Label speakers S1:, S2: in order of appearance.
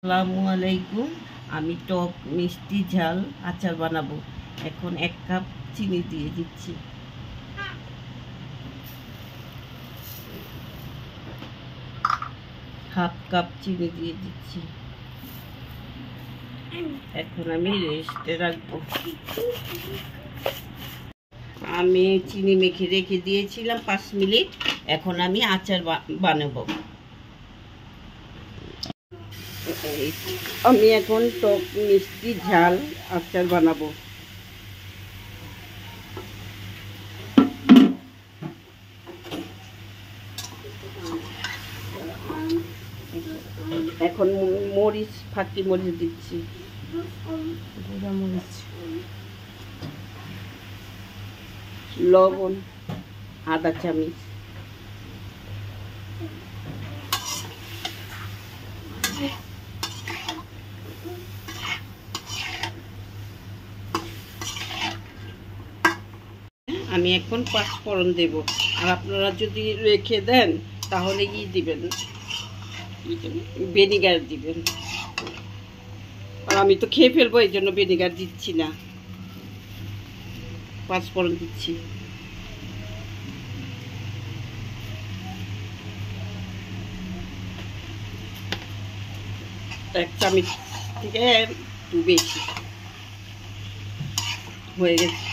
S1: আসসালামু আলাইকুম। আমি টক মিষ্টি ঝাল আচার বানাবো। এখন 1 কাপ চিনি দিয়ে দিচ্ছি। হাফ কাপ চিনি দিয়ে দিচ্ছি। এখন আমি রেস্টে রাখবো। আমি চিনি মেখে রেখে দিয়েছিলাম 5 মিনিট। এখন আমি আচার বানাবো। আমি এখন টক মিষ্টি ঝাল আচার বানাবো। এখন মরিচ, ফাঁকি মরিচ দিচ্ছি, গুঁড়া মরিচ, লবণ আধা চামচ, আমি এখন 5 ফোড়ন দেব। আর আপনারা যদি রেখে দেন তাহলে কি দিবেন, ভিনেগার দিবেন। আর আমি তো খেয়ে ফেলবো, এই জন্য ভিনেগার দিচ্ছি না। 5 ফোড়ন দিচ্ছি। এক চামচ থেকে একটু বেশি হয়ে গেছে।